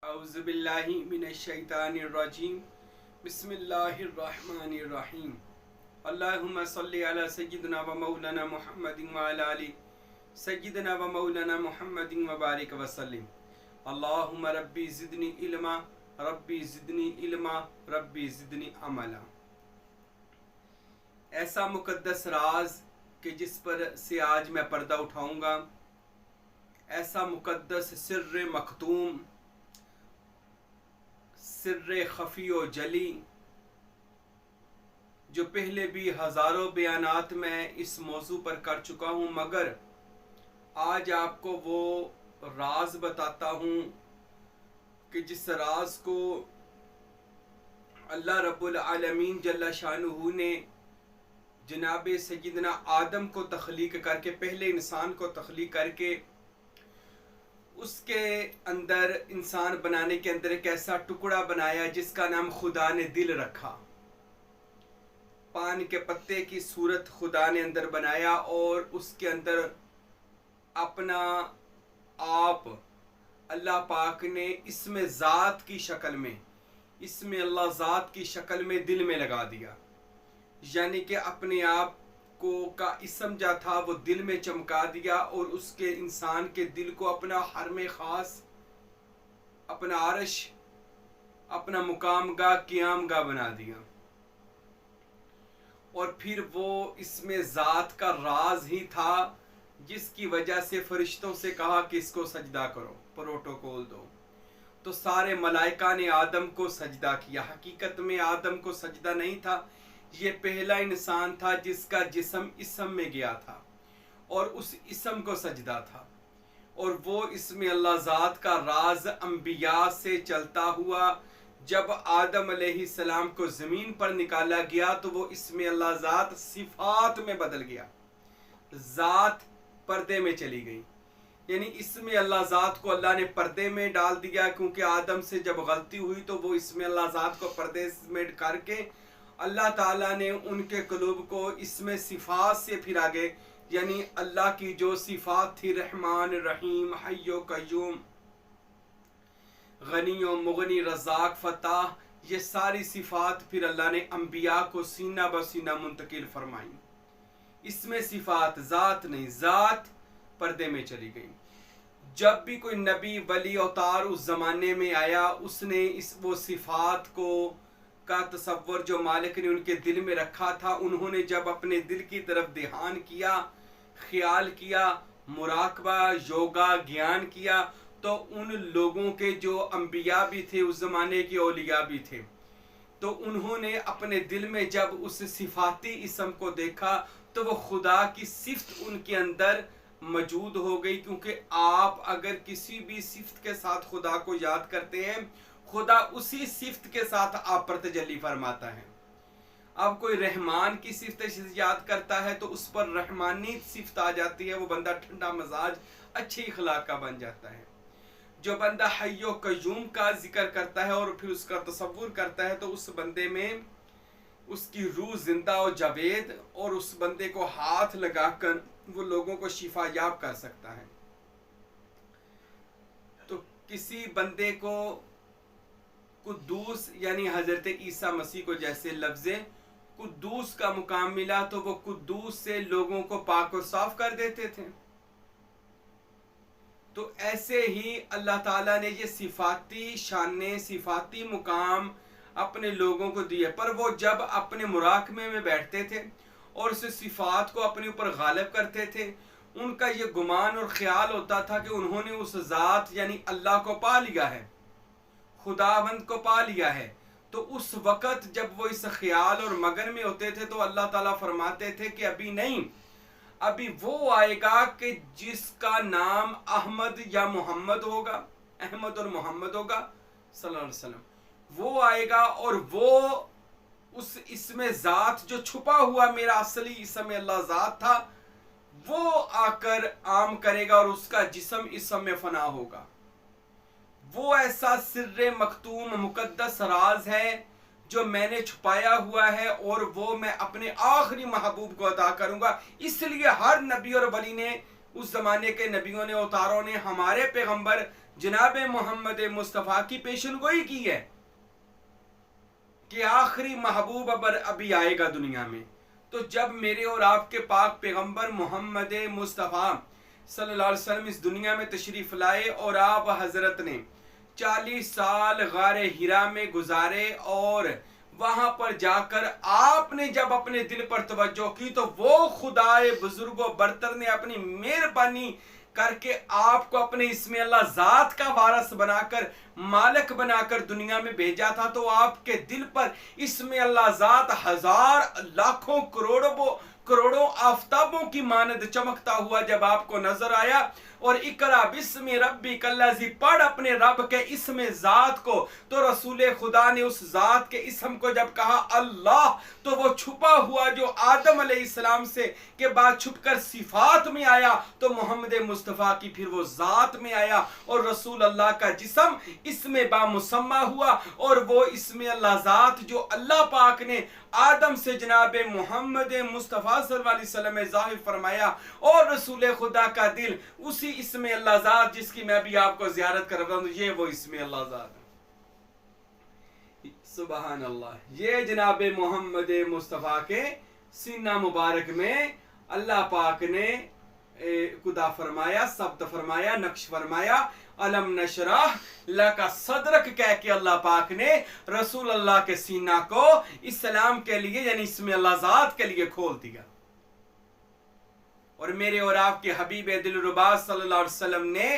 औज़ुबिल्लाहि मिनश्शैतानिर्रजीम बिस्मिल्लाहिर्रहमानिर्रहीम अल्लाहुम्मा सल्लि अला सय्यिदिना व मौलाना मुहम्मदिन व अला आलि सय्यिदिना व मौलाना मुहम्मदिन व बारिक व सल्लिम अल्लाहुम्मा रब्बी ज़िदनी इल्मा रब्बी ज़िदनी इल्मा रब्बी ज़िदनी अमला। ऐसा मुकद्दस राज कि जिस पर से आज मैं पर्दा उठाऊंगा, ऐसा मुकद्दस सिर्र मखतूम, सिर्र खफी व जली, जो पहले भी हज़ारों बयानात में इस मौजू पर कर चुका हूँ, मगर आज आपको वो राज बताता हूँ कि जिस राज को अल्लाह रब्बुल आलमीन जल्ला शानुहु ने जनाब सय्यिदना आदम को तख्लीक करके, पहले इंसान को तख्लीक करके, उसके अंदर इंसान बनाने के अंदर एक ऐसा टुकड़ा बनाया जिसका नाम खुदा ने दिल रखा। पान के पत्ते की सूरत खुदा ने अंदर बनाया और उसके अंदर अपना आप अल्लाह पाक ने इसमें ज़ात की शक्ल में, इसमें अल्लाह ज़ात की शक्ल में दिल में लगा दिया। यानी कि अपने आप को का इसम जा था वो दिल में चमका दिया और उसके इंसान के दिल को अपना हरम ख़ास, अपना आरश, अपना मुकाम गा, क़ियाम गा बना दिया। और फिर वो इसमें ज़ात का राज ही था जिसकी वजह से फरिश्तों से कहा कि इसको सजदा करो, प्रोटोकॉल दो। तो सारे मलाइका ने आदम को सजदा किया। हकीकत में आदम को सजदा नहीं था, ये पहला इंसान था जिसका जिस्म इसम में गया था और उस इसम को सजदा था। और वो इसमें अल्लाह ज़ात का राज अंबिया से चलता हुआ जब आदम अलैहिस्सलाम को ज़मीन पर निकाला गया तो वो इसमें अल्लाह ज़ात सिफात में बदल गया, ज़ात पर्दे में चली गई। यानी इसमें अल्लाह ज़ात को अल्लाह ने पर्दे में डाल दिया, क्योंकि आदम से जब गलती हुई तो वो इसमें अल्लाह ज़ात को पर्दे में करके अल्लाह ताला ने उनके क़ुलूब को इसमें सिफ़ात से फिरा गए। यानी अल्लाह की जो सिफ़ात थी, रहमान रहीम, हय्यो क़य्यूम, गनी व मुगनी, रज़ाक, फ़ताह, ये सारी सिफ़ात फिर अल्लाह ने अंबिया को सीना ब सीना मुंतकिल फरमाई। इसमें सिफ़ात, ज़ात नहीं, ज़ात पर्दे में चली गई। जब भी कोई नबी वली अवतार उस ज़माने में आया, उसने वो सिफ़ात को का तसव्वुर जो मालिक ने उनके दिल में रखा था, उन्होंने जब अपने दिल की तरफ ध्यान किया, ख्याल किया, मुराकबा, योगा, ज्ञान किया, तो उन लोगों के जो अंबिया भी थे, उस ज़माने के औलिया भी थे, तो उन्होंने अपने दिल में जब उस सिफाती इसम को देखा तो वो खुदा की सिफ्त उनके अंदर मौजूद हो गई। क्योंकि आप अगर किसी भी सिफ्त के साथ खुदा को याद करते हैं, खुदा उसी सिफ्त के साथ आप पर तजल्ली फरमाता है। अब कोई रहमान की सिफ्त याद करता है तो उस पर रहमानी सिफ्त आ जाती है, वो बंदा ठंडा मजाज, अच्छी अखलाक का बन जाता है। जो बंदा हय्यो क़य्यूम का जिक्र करता है और फिर उसका तसव्वुर करता है तो उस बंदे में उसकी रूह जिंदा और जावेद, और उस बंदे को हाथ लगाकर वो लोगों को शिफा याब कर सकता है। तो किसी बंदे को कुद्दूस यानी हजरत ईसा मसीह को जैसे लफ्ज़े कुद्दूस का मुकाम मिला तो वो कुद्दूस से लोगों को पाक और साफ कर देते थे। तो ऐसे ही अल्लाह ताला ने ये सिफाती शाने, सिफाती मुकाम अपने लोगों को दिए। पर वो जब अपने मुराकबे में बैठते थे और उस सिफात को अपने ऊपर गालिब करते थे, उनका ये गुमान और ख्याल होता था कि उन्होंने उस ज़ात यानी अल्लाह को पा लिया है, खुदावंद को पा लिया है। तो उस वक़्त जब वो इस ख्याल और मगन में होते थे तो अल्लाह ताला फरमाते थे कि अभी नहीं, अभी वो आएगा कि जिसका नाम अहमद या मोहम्मद होगा, अहमद और मोहम्मद होगा सल्लल्लाहु अलैहि वसल्लम, वो आएगा और वो उस इसमें ज़ात जो छुपा हुआ मेरा असली इसम अल्लाह ज़ात था, वो आकर आम करेगा और उसका जिस्म इसम में फना होगा। वो ऐसा सिर्रे मखतूम मुकद्दस राज है जो मैंने छुपाया हुआ है और वो मैं अपने आखिरी महबूब को अता करूंगा। इसलिए हर नबी और वली ने, उस जमाने के नबियों ने, अवतारों ने, हमारे पैगंबर जनाब मोहम्मद मुस्तफ़ा की पेशनगोई की है कि आखिरी महबूब अभी आएगा दुनिया में। तो जब मेरे और आपके पाक पैगंबर मोहम्मद मुस्तफ़ा सल्लल्लाहु अलैहि वसल्लम इस दुनिया में तशरीफ़ लाए और आप हज़रत ने 40 साल गारे हिरा में गुजारे और वहां पर जाकर आपने जब अपने दिल पर तवज्जो की तो वो खुदाए बुजुर्गो बरतर ने अपनी मेहरबानी करके आपको अपने इसमें अल्लाह जात का वारस बनाकर मालिक बनाकर दुनिया में भेजा था। तो आपके दिल पर इसमें अल्लाह जात हजार लाखों करोड़ों आफताबों की मानद चमकता हुआ जब आपको नजर आया और इकरा बिस्मि रब्बिक अल्लज़ी पढ़ अपने रब के इसम जात को, तो रसूल खुदा ने उस जात के इसम को जब कहा अल्लाह, तो वो छुपा हुआ जो आदम अलैहिस्सलाम से के बाद छुपकर सिफात में आया तो मोहम्मद मुस्तफ़ा की फिर वो जात में आया और रसूल अल्लाह का जिस्म इसमें बामुसम्मा हुआ और वो इसमें अल्लाह जात जो अल्लाह पाक ने आदम से जनाब मोहम्मद मुस्तफ़ा सल्लल्लाहु अलैहि वसल्लम में ज़ाहिर फरमाया और रसूल खुदा का दिल उसी इसमें अल्लाह ज़ात जिसकी मैं भी आपको ज़ियारत कर रहा हूं, ये वो इसमें अल्लाह ज़ात है। सुबहान अल्लाह। ये जनाब मोहम्मद मुस्तफ़ा के सीना मुबारक में अल्लाह पाक ने खुदा फरमाया, सब्त फरमाया, नक्श फरमाया, अलम नशरह लका सदरक कह के अल्लाह पाक ने रसूल अल्लाह के सीना को इस्लाम के लिए यानी इसमें अल्लाह ज़ात के लिए खोल दिया। और मेरे और आपके हबीब दिलरुबा सल्लल्लाहु अलैहि वसल्लम ने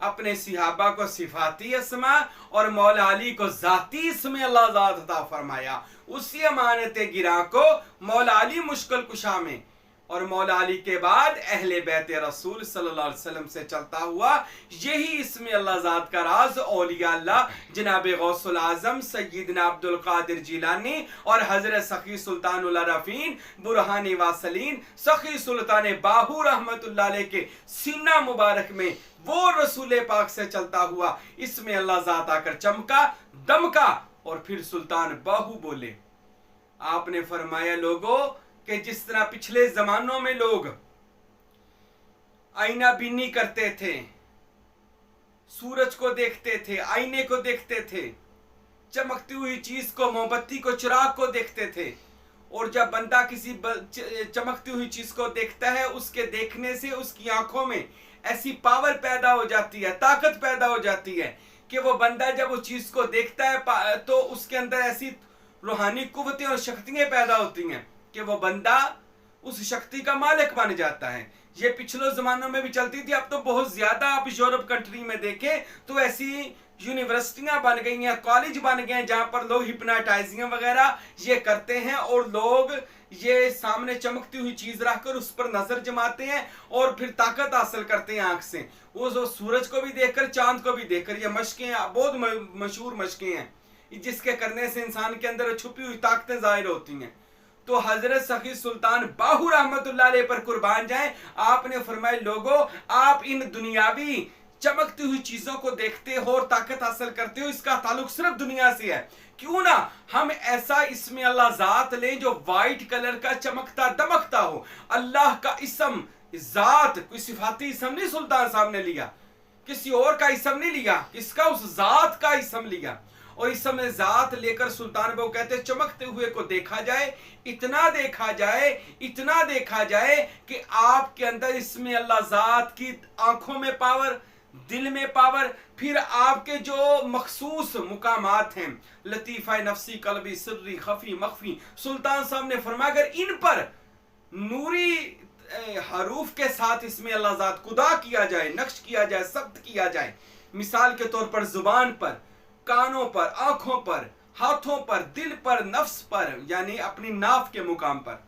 अपने सिहाबा को सिफाती अस्मा और मौला अली को जाती इसमें अल्लाह ज़ात अता फरमाया। उसी अमानत गिरा को मौला अली मुश्किल कुशा में और मौला अली के बाद अहले बैत रसूल सल्लल्लाहु अलैहि वसल्लम से चलता हुआ यही इसमें अल्लाह ज़ात का राज औलिया अल्लाह जनाब गौसुल आजम सय्यदना अब्दुल कादिर जिलानी और हजरत सखी सुल्तानुल अरफीन बुरहानी वासलीन सखी सुल्तान बाहू रहमतुल्लाह अलैह के सीना मुबारक में वो रसूल पाक से चलता हुआ इसमें अल्लाह ज़ात आकर चमका, दमका और फिर सुल्तान बाहू बोले। आपने फरमाया लोगों कि जिस तरह पिछले जमानों में लोग आईना बीनी करते थे, सूरज को देखते थे, आईने को देखते थे, चमकती हुई चीज को, मोमबत्ती को, चिराग को देखते थे, और जब बंदा किसी चमकती हुई चीज को देखता है उसके देखने से उसकी आंखों में ऐसी पावर पैदा हो जाती है, ताकत पैदा हो जाती है कि वो बंदा जब उस चीज को देखता है तो उसके अंदर ऐसी रूहानी कुव्वतें और शक्तियां पैदा होती हैं कि वो बंदा उस शक्ति का मालिक बन जाता है। ये पिछले जमानों में भी चलती थी, अब तो बहुत ज्यादा आप यूरोप कंट्री में देखें तो ऐसी यूनिवर्सिटियां बन गई हैं, कॉलेज बन गए हैं जहां पर लोग हिप्नोटाइजिंग वगैरह ये करते हैं और लोग ये सामने चमकती हुई चीज रखकर उस पर नजर जमाते हैं और फिर ताकत हासिल करते हैं आंख से, वो जो सूरज को भी देखकर चांद को भी देखकर। ये मशकें बहुत मशहूर मशकें हैं जिसके करने से इंसान के अंदर छुपी हुई ताकतें जाहिर होती हैं। तो हजरत सखी सुल्तान बाहू रहमतुल्लाह अलैह पर कुर्बान जाएं, आपने फरमाया लोगों आप इन दुनियावी चमकती हुई चीजों को देखते हो और ताकत हासिल करते हो, इसका ताल्लुक सिर्फ दुनिया से है, क्यों ना हम ऐसा इसमें अल्लाह जात ले जो वाइट कलर का चमकता दमकता हो। अल्लाह का इसम जात कोई सिफाती इसम नहीं सुल्तान साहब ने लिया, किसी और का इसम नहीं लिया, किसका उस जात का इसम लिया। और इस समय जात लेकर सुल्तान बाबू कहते चमकते हुए को देखा जाए, इतना देखा जाए, इतना देखा जाए कि आपके अंदर इसमें अल्लाह जात की आंखों में पावर, दिल में पावर, फिर आपके जो मखसूस मुकामात हैं लतीफ़ा नफ्सी कल्बी सिर्री खफी मखफी, सुल्तान साहब ने फरमाया अगर इन पर नूरी हरूफ के साथ इसमें अल्लाह जात खुदा किया जाए, नक्श किया जाए, सब्त किया जाए, मिसाल के तौर पर जुबान पर, कानों पर, आंखों पर, हाथों पर, दिल पर, नफ्स पर यानी अपनी नाफ के मुकाम पर,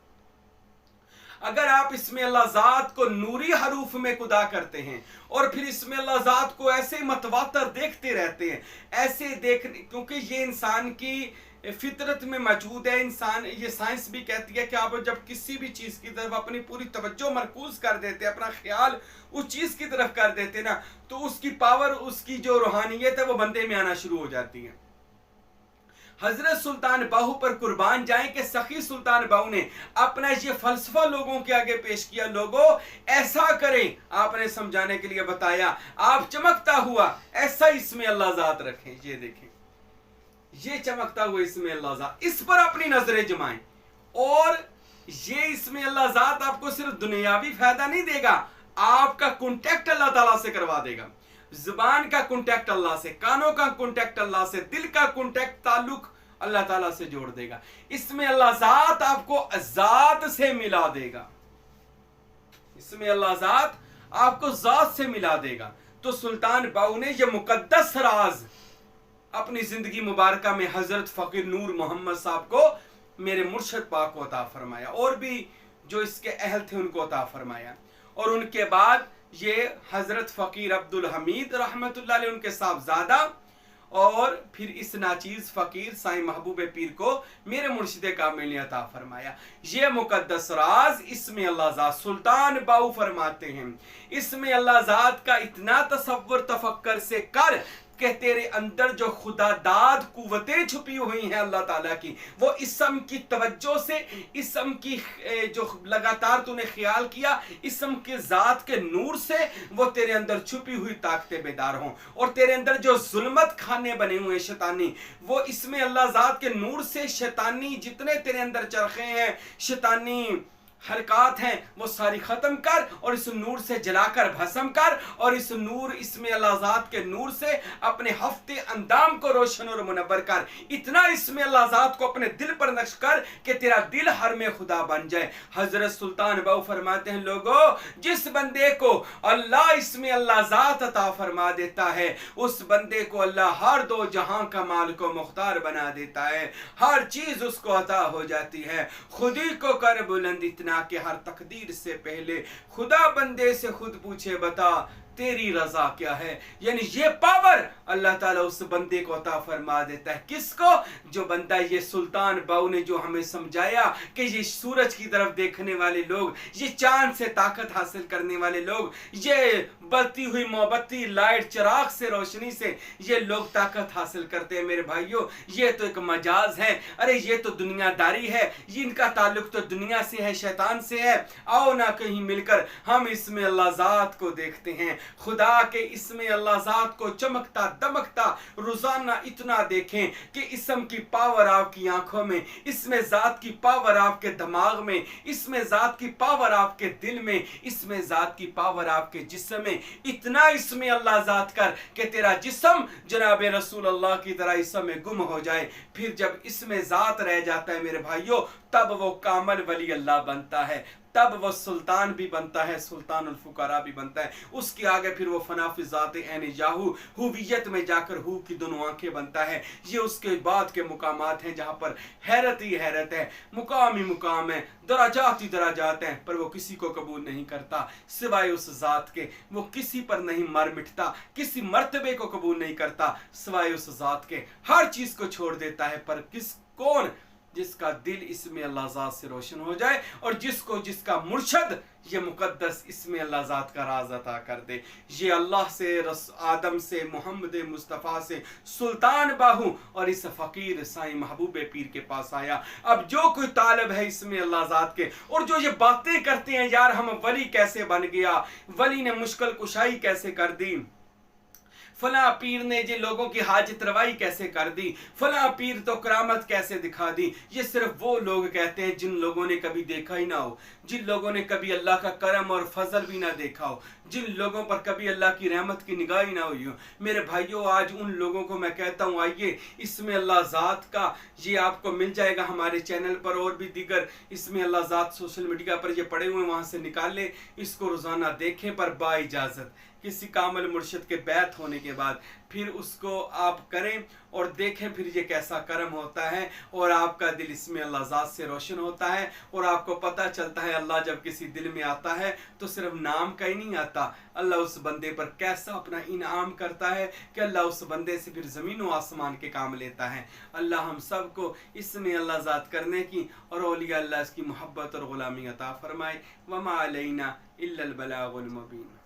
अगर आप इसमें अल्लाह जात को नूरी हरूफ में खुदा करते हैं और फिर इसमें अल्लाह जात को ऐसे मतवातर देखते रहते हैं, ऐसे देखने, क्योंकि ये इंसान की फितरत में मौजूद है। इंसान, ये साइंस भी कहती है कि आप जब किसी भी चीज की तरफ अपनी पूरी तवज्जो मरकूज कर देते, अपना ख्याल उस चीज की तरफ कर देते ना, तो उसकी पावर, उसकी जो रूहानियत है वो बंदे में आना शुरू हो जाती है। हजरत सुल्तान बाहू पर कुर्बान जाएं कि सखी सुल्तान बाहू ने अपना ये फलसफा लोगों के आगे पेश किया। लोगों ऐसा करें, आपने समझाने के लिए बताया। आप चमकता हुआ ऐसा इसमें अल्लाह ज़ात रखें। ये देखें, ये चमकता हुआ इसमें अल्लाह ज़ात, इस पर अपनी नजरें जमाएं। और ये इसमें अल्लाह ज़ात आपको सिर्फ दुनियावी फायदा नहीं देगा, आपका कॉन्टेक्ट अल्लाह ताला से करवा देगा। जुबान का कॉन्टेक्ट अल्लाह से, कानों का कॉन्टेक्ट अल्लाह से, दिल का कॉन्टेक्ट ताल्लुक अल्लाह ताला से जोड़ देगा। इसमें अल्लाह ज़ात आपको ज़ात से मिला देगा। इसमें अल्लाह ज़ात आपको ज़ात से मिला देगा। तो सुल्तान बाहू ने यह मुकद्दस राज अपनी जिंदगी मुबारक में हजरत फकीर नूर मोहम्मद साहब को, मेरे मुर्शद पाक को अता फरमाया, और भी जो इसके अहल थे उनको अता फरमाया। और उनके बाद ये हजरत फकीर अब्दुल हमीद रहमतुल्लाह अलैह उनके साहबजादा, और फिर इस नाचीज फकीर साईं महबूब पीर को मेरे मुर्शिद कामिल ने अता फरमाया। ये मुकद्दस राज इसमें अल्लाह ज़ात, सुल्तान बाहू फरमाते हैं, इसमें अल्लाह ज़ात का इतना तसव्वुर तफक्कर से कर कि तेरे अंदर जो खुदा दाद कुव्वतें छुपी हुई हैं अल्लाह ताला की, वो इसम की तवज्जो से, इसम की जो लगातार तूने ख्याल किया, इसम के ज़ात के नूर से वो तेरे अंदर छुपी हुई ताकतें बेदार हों। और तेरे अंदर जो जुल्मत खाने बने हुए शैतानी, वो इसमें अल्लाह ज़ात के नूर से शैतानी जितने तेरे अंदर चरखे हैं, शैतानी हरकत हैं, वो सारी खत्म कर और इस नूर से जलाकर भस्म कर। और इस नूर, इसमें अल्लाह ज़ात के नूर से अपने हफ्ते अंदाम को रोशन और मुनव्वर कर। इतना इसमें अल्लाह ज़ात को अपने दिल पर नक्श कर कि तेरा दिल हर में खुदा बन जाए। हजरत सुल्तान बाहू फरमाते हैं, लोगों जिस बंदे को अल्लाह इसमें अल्लाह ज़ात अता फरमा देता है, उस बंदे को अल्लाह हर दो जहां का माल को मुख्तार बना देता है, हर चीज उसको अता हो जाती है। खुदी को कर बुलंद इतना कि हर तकदीर से पहले खुदा बंदे से खुद पूछे, बता तेरी रजा क्या है। यानी ये पावर अल्लाह ताला उस बंदे को अता फरमा देता है। किसको? जो बंदा, ये सुल्तान बाहू ने जो हमें समझाया कि ये सूरज की तरफ देखने वाले लोग, ये चांद से ताकत हासिल करने वाले लोग, ये बलती हुई मोमबत्ती लाइट चिराग से रोशनी से ये लोग ताकत हासिल करते हैं। मेरे भाइयों, ये तो एक मजाज है। अरे ये तो दुनियादारी है, इनका ताल्लुक तो दुनिया से है, शैतान से है। आओ ना कहीं मिलकर हम इसमें अल्लाह ज़ात को देखते हैं, खुदा के इसमें अल्लाह ज़ात को चमकता दमकता रोजाना इतना देखें कि इसम की पावर आपकी आंखों में, इसमें ज़ात की पावर आपके दिमाग में, इसमें ज़ात की पावर आपके दिल में, इसमें ज़ात की पावर आपके जिस्म में। इतना इसमें अल्लाह ज़ात कर कि तेरा जिस्म जनाब रसूल अल्लाह की तरह इसम में गुम हो जाए। फिर जब इसमें ज़ात रह जाता है मेरे भाइयों, तब वो कामल वली अल्लाह बनता है, तब वो सुल्तान भी बनता है, सुल्तानुल फुकरा भी बनता है। उसके आगे फिर वो फनाफि ज़ात ऐन याहू हुवियत में जाकर हु की दोनों आंखें बनता है। ये उसके बाद के मुकामात हैं जहाँ पर हैरत ही हैरत है, मुकाम ही मुकाम है, दराजात ही दराजात हैं। पर वो किसी को कबूल नहीं करता सिवाय उस ज़ात के। वो किसी पर नहीं मर मिटता, किसी मर्तबे को कबूल नहीं करता सिवाय उस ज़ात के। हर चीज़ को छोड़ देता है, पर कौन? जिसका दिल इसमें अल्लाह ज़ात से रोशन हो जाए और जिसका मुर्शद ये मुकद्दस इसमें अल्लाह ज़ात का राज अता कर दे। ये अल्लाह से, आदम से, मोहम्मद मुस्तफ़ा से सुल्तान बाहू और इस फ़कीर साईं महबूब पीर के पास आया। अब जो कोई तालब है इसमें अल्लाह ज़ात के, और जो ये बातें करते हैं, यार हम वली कैसे बन गया, वली ने मुश्किल कुशाई कैसे कर दी, फला पीर ने जे लोगों की हाजत रवाई कैसे कर दी, फला पीर तो करामत कैसे दिखा दी। ये सिर्फ वो लोग कहते हैं जिन लोगों ने कभी देखा ही ना हो, जिन लोगों ने कभी अल्लाह का करम और फजल भी ना देखा हो, जिन लोगों पर कभी अल्लाह की रहमत की निगाह ही ना हुई हो। मेरे भाइयों, आज उन लोगों को मैं कहता हूँ, आइए इसमें अल्लाह ज़ात का ये आपको मिल जाएगा हमारे चैनल पर, और भी दीगर इसमें अल्लाह ज़ात सोशल मीडिया पर ये पड़े हुए, वहाँ से निकाल ले, इसको रोज़ाना देखें, पर बाइजाज़त किसी कामल मुर्शिद के बैत होने के बाद फिर उसको आप करें और देखें फिर ये कैसा करम होता है, और आपका दिल इसमें अल्लाह ज़ात से रोशन होता है। और आपको पता चलता है अल्लाह जब किसी दिल में आता है तो सिर्फ नाम का ही नहीं आता, अल्लाह उस बंदे पर कैसा अपना इनाम करता है कि अल्लाह उस बंदे से फिर ज़मीन व आसमान के काम लेता है। अल्लाह हम सब को इसमें अल्लाह ज़ात करने की और औलिया अल्लाह की मोहब्बत और ग़ुलामी अता फरमाए। वमा अलैना इल्लल बलागुल मुबीन।